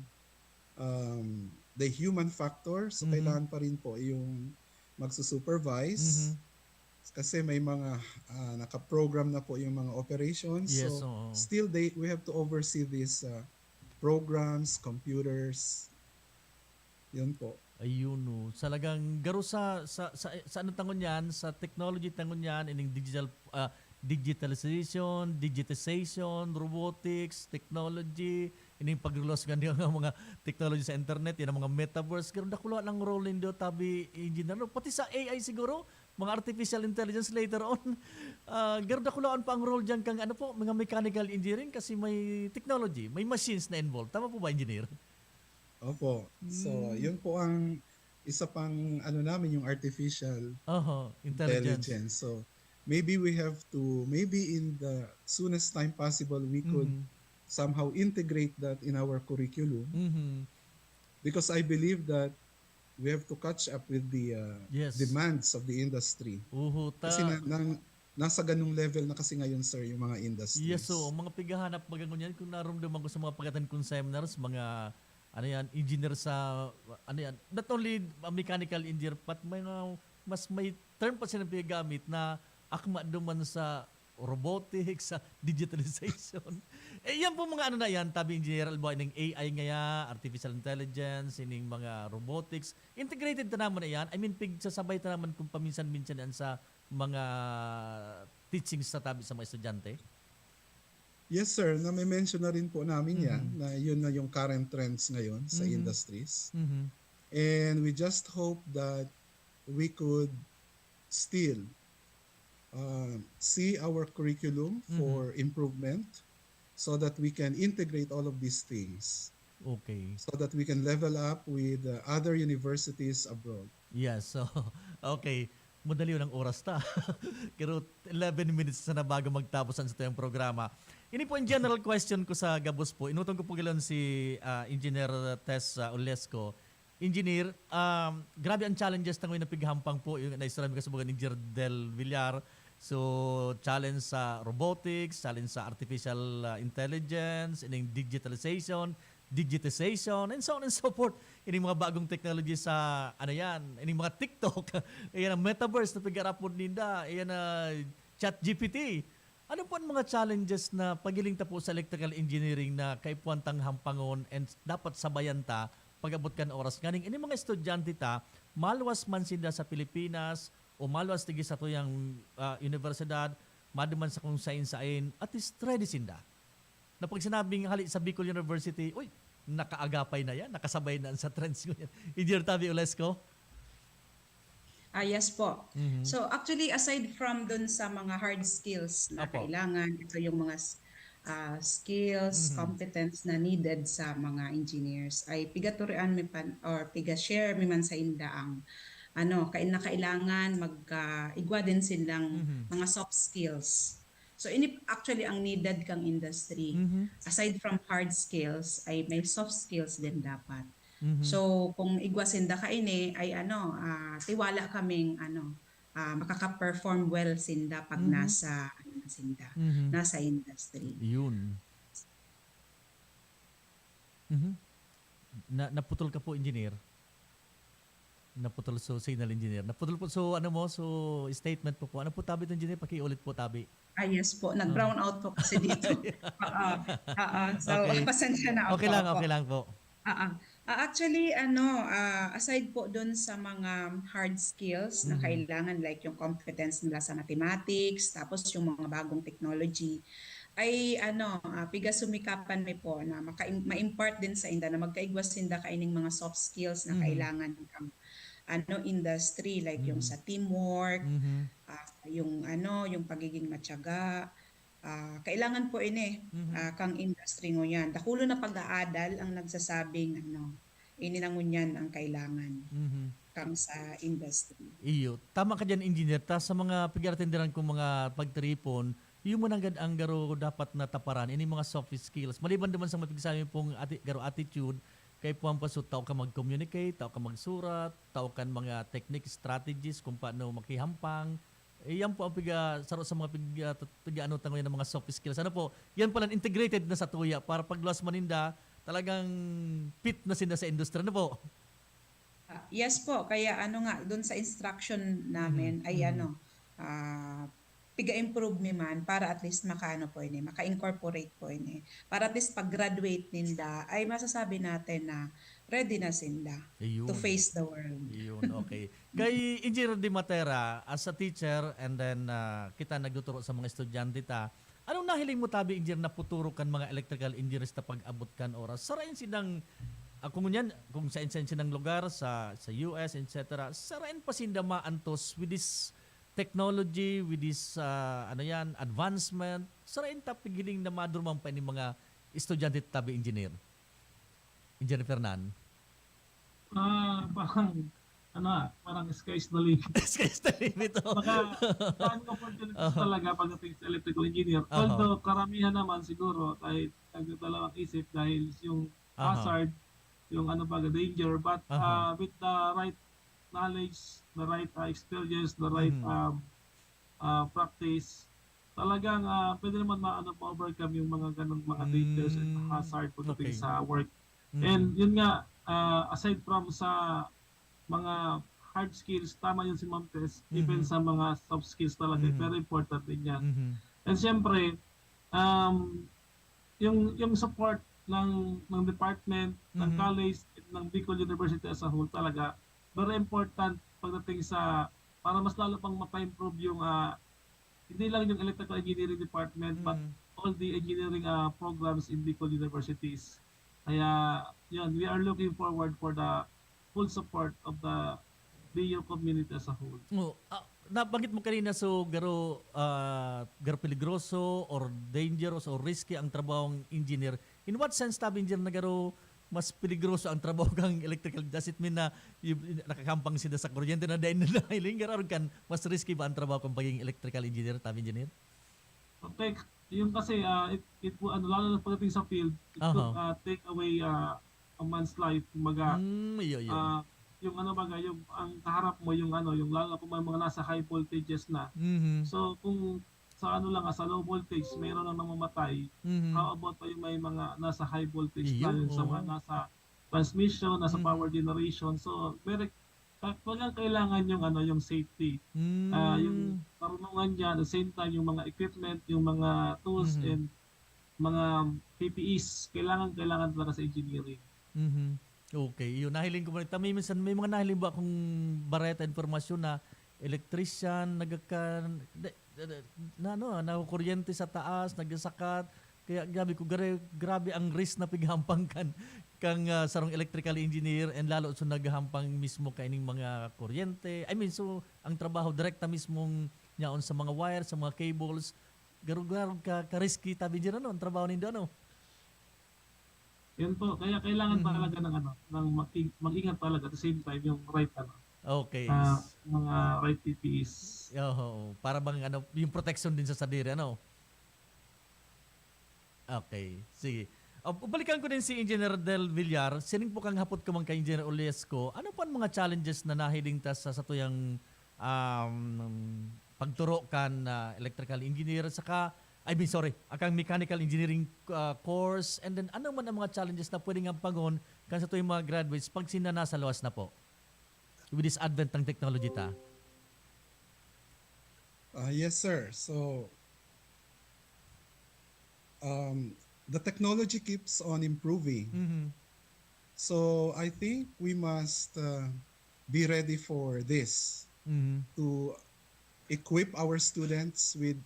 the human factor. So kailangan pa rin po yung magsusupervise kasi may mga naka-program na po yung mga operations. Yes, so still we have to oversee these programs, computers. Yun po. Ayun no. Salagang garo sa ano tangon yan, sa technology tangon yan, ining digitalization, robotics, technology, ining paglulos nga mga technology sa internet, yan ang mga metaverse, garo dakulo ang role nindo tabi engineer. Pati sa AI siguro, mga artificial intelligence later on. Garo dakulo pa ang role diyan kang mga mechanical engineering kasi may technology, may machines na involved. Tama po ba, engineer? Opo. So, yun po ang isa pang namin yung artificial intelligence. So, maybe we have to, maybe in the soonest time possible, we could somehow integrate that in our curriculum Mhm. because I believe that we have to catch up with the Yes. demands of the industry. Uhu ta. Kasi nasa ganung level na kasi ngayon, sir, yung mga industries. Yes, so mga pigahanap magangunyan kung naramdaman ko sa mga pagatan kong seminars, mga ano yan, engineer sa ano yan, not only a mechanical engineer but may term pa silang pinagamit na akma duman sa robotics, sa digitalization. Yan po mga ano na yan, tabi engineer, alba ng AI ngaya, artificial intelligence, ining mga robotics, integrated na naman na yan. I mean, pigsasabay na naman kung paminsan-minsan yan sa mga teachings sa tabi sa mga estudyante. Yes, sir. Na-mention na rin po namin yan na yun na yung current trends ngayon sa industries. And we just hope that we could still see our curriculum for improvement so that we can integrate all of these things. Okay. So that we can level up with other universities abroad. Yes, so, okay. Madali yun ang oras ta. Pero 11 minutes na bago magtapos ang sa tayong programa. Ini po ang general question ko sa Gabos po. Inutong ko po gilon si Engineer Tess Olesco. Engineer, grabe ang challenges na ngayon na pighampang po. Yung naistorami kasubugan ni Engineer Del Villar. So, challenge sa robotics, challenge sa artificial intelligence, ining digitization, and so on and so forth. Ining mga bagong technology sa, ano yan, ining mga TikTok, ayan ang metaverse na pigarap po ninda, ayan na chat GPT. Ano po ang mga challenges na pagiling ta po sa electrical engineering na kaipuantang hampangon and dapat sabayan ta pag-abot kan oras? Ganing, ining mga estudyante ta, malwas man sila sa Pilipinas, o malwas tigi sa tuyang universidad, maduman sa kung sain-sain, at least ready sinda. Na pag sinabing hali sa Bicol University, uy, nakaagapay na yan, nakasabay na sa trends ko yan. Engineer Tavi Olesco? Yes po. So actually, aside from dun sa mga hard skills na Apo. kailangan, ito yung mga skills, competence na needed sa mga engineers, ay pigaturian mi pan or piga-share mi man sa inda ang kailangan igwa din silang mga soft skills. So ini actually ang needed kang industry. Aside from hard skills ay may soft skills din dapat. So kung igwa sinda ka ini ay tiwala kaming makaka-perform well sinda pag nasa nasa industry. Yun. Naputol ka po, engineer. Naputol so signal engineer. Naputol po so statement po. Ano po tabi engineer? Pakiulit po tabi. Yes po, nag-brown out po kasi dito. So Okay. pasensya na ako. Okay lang po. Actually, aside po doon sa mga hard skills na kailangan, like yung competence nila sa mathematics, tapos yung mga bagong technology, ay piga sumikapan mi po na ma-impart din sa inda na magkaigwas sinda kaining mga soft skills na kailangan kang industry, like yung sa teamwork, yung pagiging matyaga. Kailangan po kang industry ngo yan. Dakulo na pag-aadal ang nagsasabing ini na ngunyan ang kailangan kang sa industry. Iyo. Tama ka dyan, engineer. Ta sa mga pag-atenderan kong mga pagtripon, yung mo nanggad ang garo dapat nataparan. Ini mga soft skills. Maliban naman sa mapigsabi pong garo attitude, kay puwang paso, tao ka mag-communicate, tao ka magsurat, tao kan mga technique, strategies kung paano makihampang. Yan po ang saro sa mga piga-ano tango yan ng mga soft skills. Ano po, yan pala integrated na sa tuya para pag luwas maninda, talagang fit na sinda sa industry. Ano po? Yes po, kaya doon sa instruction namin ay piga-improve mi man para at least maka-incorporate po para at least pag-graduate ninda ay masasabi natin na ready na sila to face the world. Yun, okay. Kay Engineer Di Matera, as a teacher and then kita nagtuturo sa mga estudyante ta, anong nahiling mo tabi, Engineer, na puturo kan mga electrical engineers na pag-abot kan oras? Sarain sinang kung sa ng lugar sa US, etc. Sarain pa sinda maantos with this technology, with this advancement. Sarain ta pigiling na madurman pa ni mga estudyante tabi, Engineer Fernan. Parang parang sky's the limit. Sky's the limit. Oh. Baka daan opportunities talaga pagdating sa electrical engineer. Although karamihan naman siguro kahit nagdadalawang isip dahil yung hazard, yung danger, but with the right knowledge, the right experience, the right practice, talagang pwede naman ma-overcome yung mga ganong mga dangers and hazard pagdating sa work. And yun nga, aside from sa mga hard skills, tama yun si Ma'am Tess, even sa mga soft skills talaga, very important din yan. And siyempre, yung support ng department, ng college, ng Bicol University as a whole talaga, very important pagdating sa, para mas lalo pang mapa-improve yung, hindi lang yung electrical engineering department, but all the engineering programs in Bicol Universities. Kaya, yun, we are looking forward for the full support of the BU community as a whole. Nabanggit mo kanina garo peligroso or dangerous or risky ang trabahong engineer. In what sense tabi engineer na garo mas peligroso ang trabaho kang electrical? Does it mean na nakakampang sila sa kuryente na dahil na hiling garo kan mas risky ba ang trabaho kang pagiging electrical engineer tabi engineer? Okay, yung kasi it lalo na pagdating sa field, it could take away a man's life, kumbaga. Yung yung ang kaharap mo yung yung lalo kung may mga nasa high voltages na. So kung sa sa low voltage mayroon nang namamatay, how about pa yung may mga nasa high voltage na yung sa mga nasa transmission, nasa power generation. So kailangan yung yung safety. Yung karunungan niya, at the same time yung mga equipment, yung mga tools and mga PPEs, kailangan talaga sa engineering. Okay, yun nahiling ko mo. May mga nahiling ba akong bareta informasyon na electrician na kuryente sa taas, nagsakat. Kaya grabe ang risk na pighampang kang sarong electrical engineer and lalo so naghahampang mismo kaining mga kuryente. I mean, so ang trabaho direkta mismong niyaon sa mga wires, sa mga cables, garug ka risky tabi dyan ang trabaho nindo Yan po, kaya kailangan talaga ng mag-ingat talaga at the same time yung right okay. Mga right PPEs. Para bang yung protection din sa sadiri Okay, sige. Balikan ko din si Engineer Del Villar. Sining po kang hapot ka man kay Engineer Olesco. Ano pa ang mga challenges na nahiling ta sa tuyang pagturo kan electrical engineer saka akang mechanical engineering course, and then ano man ang mga challenges na pwedeng ampangon kan sa tuyong mga graduates pag sina nasa lawas na po with this advent ng technology ta? Yes, sir. So, the technology keeps on improving. So, I think we must be ready for this to equip our students with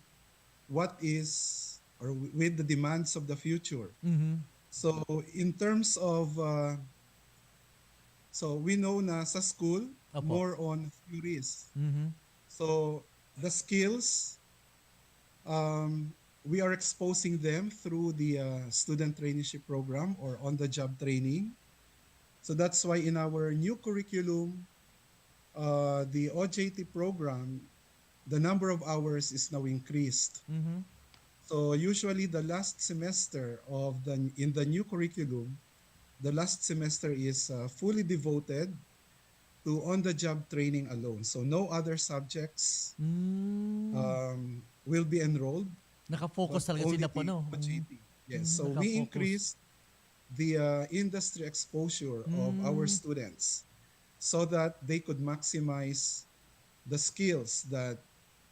what is or with the demands of the future. So in terms of so we know na sa school more on theories. So the skills we are exposing them through the student traineeship program or on the job training. So that's why in our new curriculum the OJT program, the number of hours is now increased. So usually the last semester in the new curriculum, the last semester is fully devoted to on-the-job training alone. So no other subjects will be enrolled. Naka-focus talaga sila po, Yes, so we increased the industry exposure of our students so that they could maximize the skills that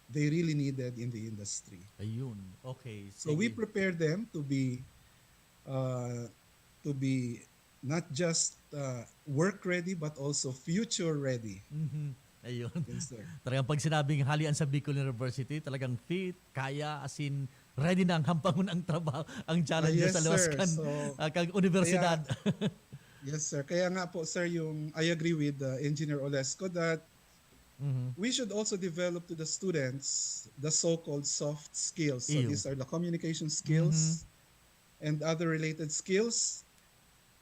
they really needed in the industry. Ayun. Okay. So we prepare them to be not just work ready but also future ready. Ayun. Yes, sir. Talagang pag sinabing halian sa Bicol University, talagang fit, kaya, as in, ready na ang hampangon ang trabaho, ang challenge sa lawas kan kang universidad. Yes, sir. Kaya nga po, sir, I agree with Engineer Olesco that we should also develop to the students the so-called soft skills. So these are the communication skills and other related skills.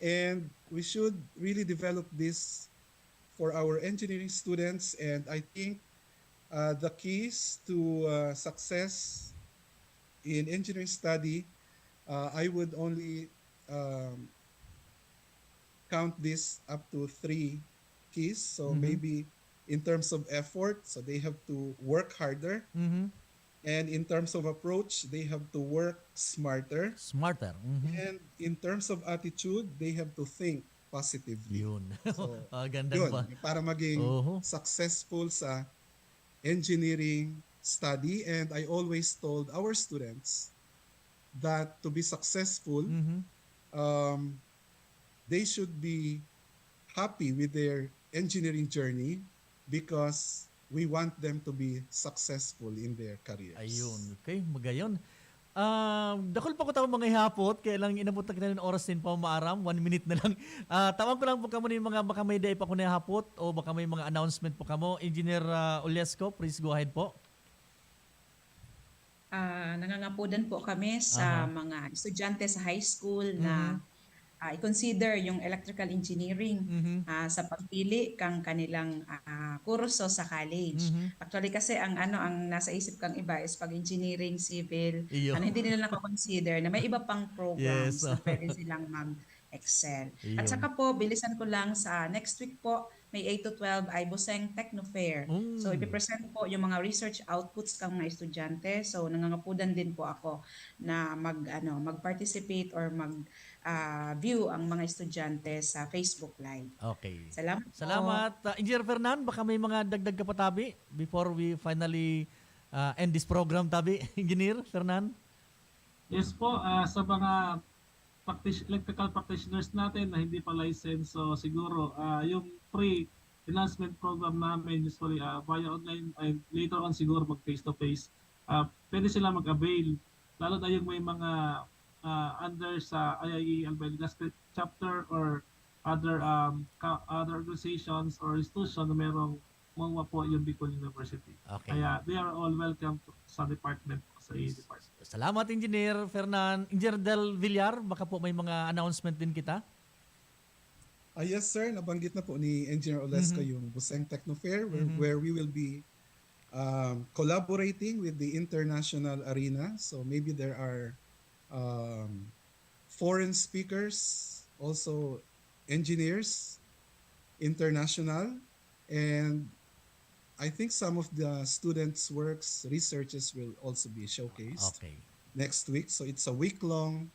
And we should really develop this for our engineering students, and I think the keys to success in engineering study, I would only count this up to 3 keys. So maybe in terms of effort, so they have to work harder. And in terms of approach, they have to work smarter. Smarter. And in terms of attitude, they have to think positively. Yun. So, Ganda yun, pa. para maging successful sa engineering study. And I always told our students that to be successful, they should be happy with their engineering journey because we want them to be successful in their careers. Ayun. Okay, magayon. Dakol pa ko tao mga hapot, kaya lang inabot na kita ng oras din pa maaram, 1 minute na lang. Tawag ko lang po kamo yung mga baka may day pa ko na hapot o baka may mga announcement po kamo. Engineer Olesco, please go ahead po. Nangangapudan po kami sa mga estudyante sa high school na i-consider yung electrical engineering sa pagpili kang kanilang kurso sa college. Actually kasi ang nasa isip kang iba is pag engineering, civil, hindi nila nako-consider na may iba pang programs na pwede silang mag-excel. At saka po, bilisan ko lang sa next week po, may 8 to 12 ay Buseng Techno Fair. So ipipresent po yung mga research outputs kang mga estudyante. So nangangapudan din po ako na mag-participate or view ang mga estudyante sa Facebook Live. Okay. Salamat. Salamat. Engineer Fernan, baka may mga dagdag ka pa tabi before we finally end this program tabi. Engineer Fernan? Yes po, sa mga electrical practitioners natin na hindi pa licensed, so siguro yung free enhancement program namin usually via online and later on siguro mag face-to-face, pwede sila mag-avail. Lalo na yung may mga under sa IIE Alba Legazpi chapter or other organizations or institution na merong MOA po yung Bicol University. Okay. Kaya they are all welcome sa department sa IE department. Salamat Engineer Fernan. Engineer Del Villar, baka po may mga announcement din kita. Yes sir, nabanggit na po ni Engineer Olesco yung Buseng Techno Fair where we will be collaborating with the international arena. So maybe there are foreign speakers, also engineers, international, and I think some of the students' works, researches will also be showcased next week. So it's a week-long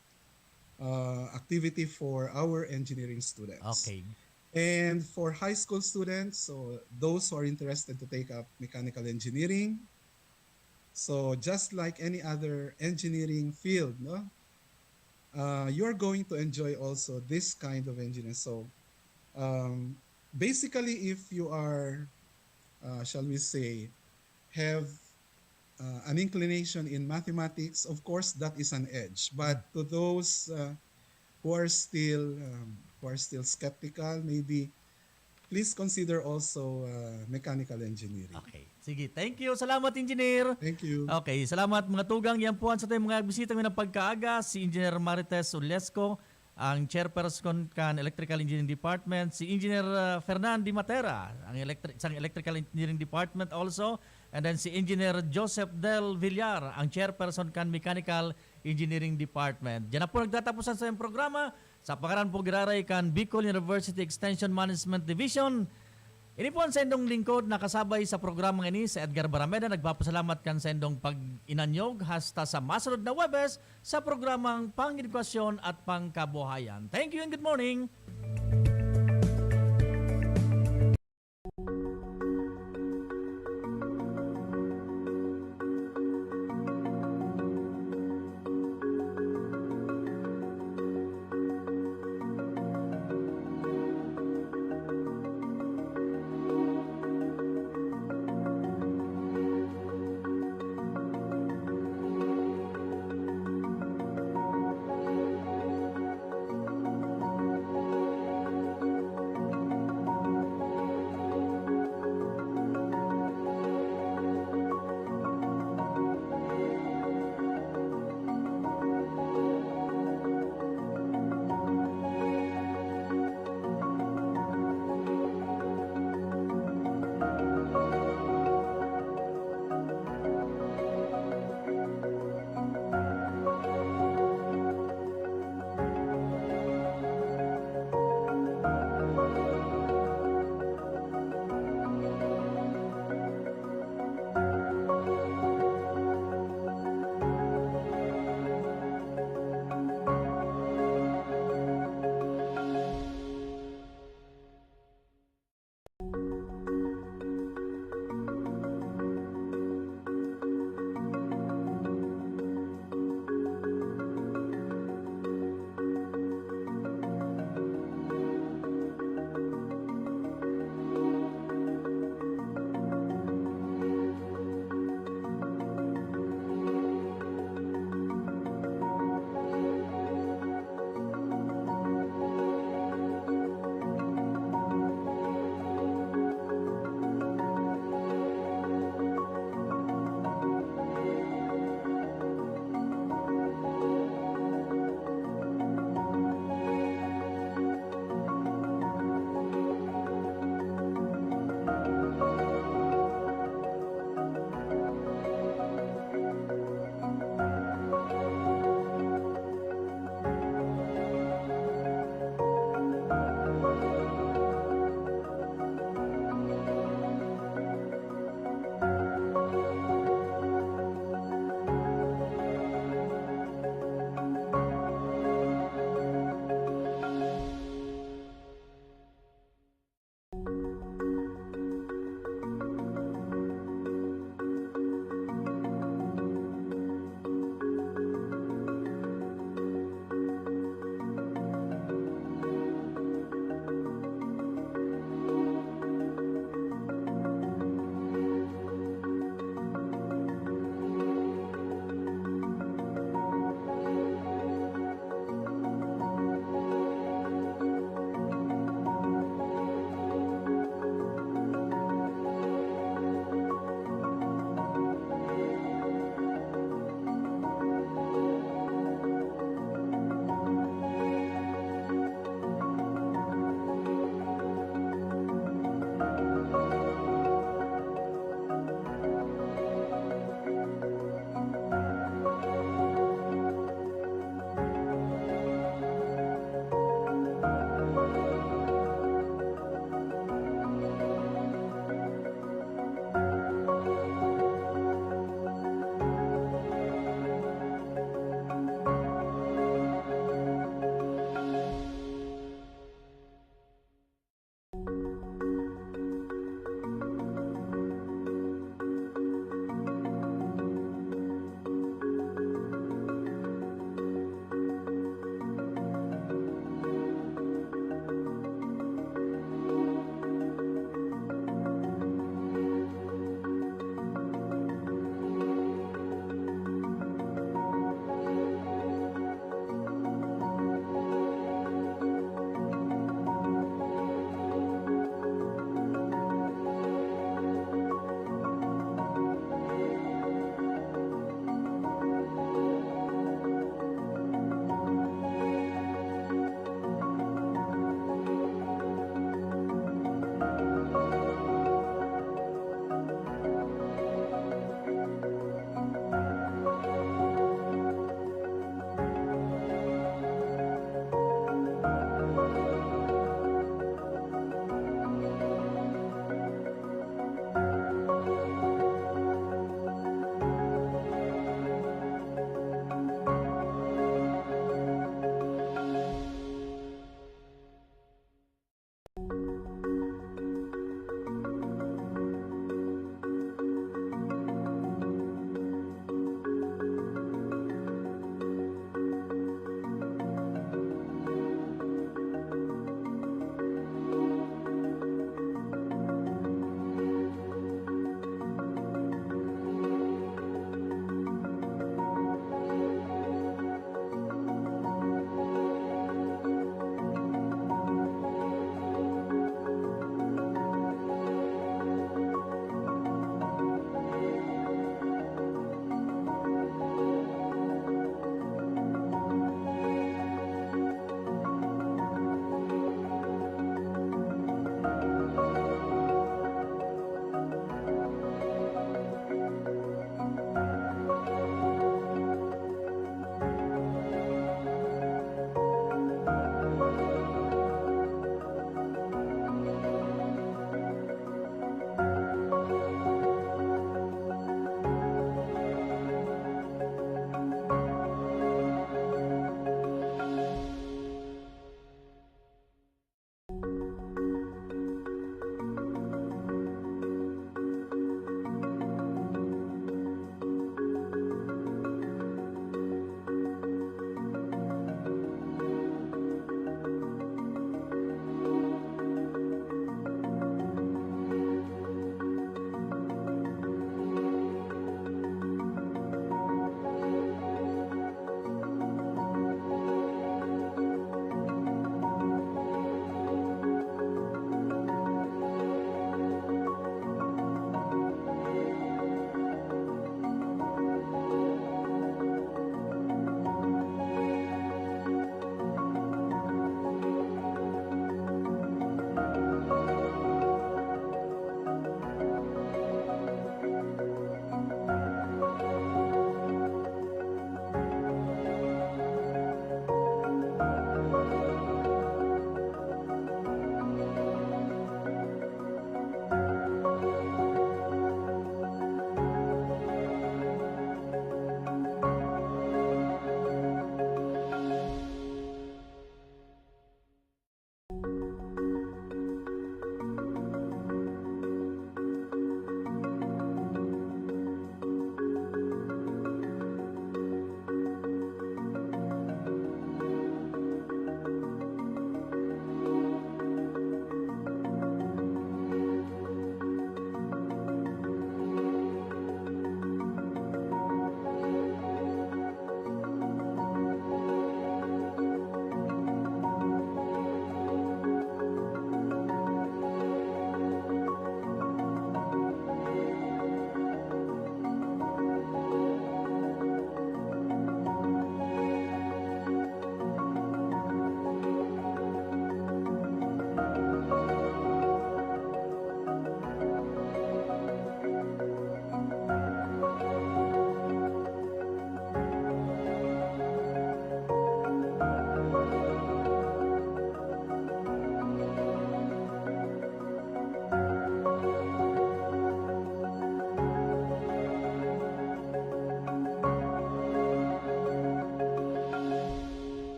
activity for our engineering students. Okay. And for high school students, so those who are interested to take up mechanical engineering, so just like any other engineering field, no, you're going to enjoy also this kind of engineering. So basically, if you are, shall we say, have an inclination in mathematics, of course, that is an edge. But to those who are still skeptical, maybe please consider also mechanical engineering. Okay. Sige, thank you. Salamat, Engineer. Thank you. Okay, salamat mga tugang. Yan po sa tayong mga bisita ng pagkaaga. Si Engineer Marites Olesco, ang chairperson kan Electrical Engineering Department. Si Engineer Fernan Di Matera, ang isang Electrical Engineering Department also. And then si Engineer Joseph Del Villar, ang chairperson kan Mechanical Engineering Department. Diyan na po nagtatapusan sa iyong programa. Sa pakaran po giraray kan Bicol University Extension Management Division. Ini po ang sendong lingkod na kasabay sa programang ini sa Edgar Barameda. Nagpapasalamat kan sendong pag-inanyog hasta sa masunod na Webes sa programang Pang-edukasyon at Pangkabuhayan. Thank you and good morning!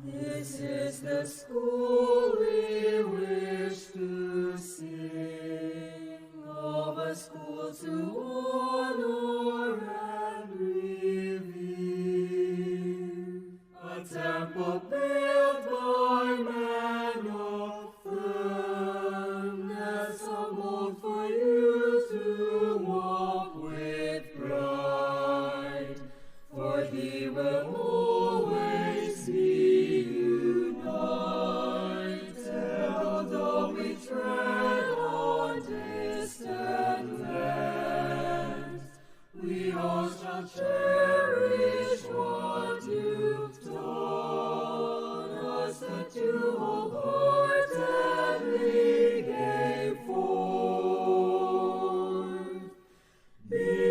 This is the school we wish to sing, of a school to honor and revere, a temple built by man of firmness, a mold for you to walk with pride, for He will always be united, although we tread on distant lands. We all shall cherish what you've taught us, that you wholeheartedly gave forth. Be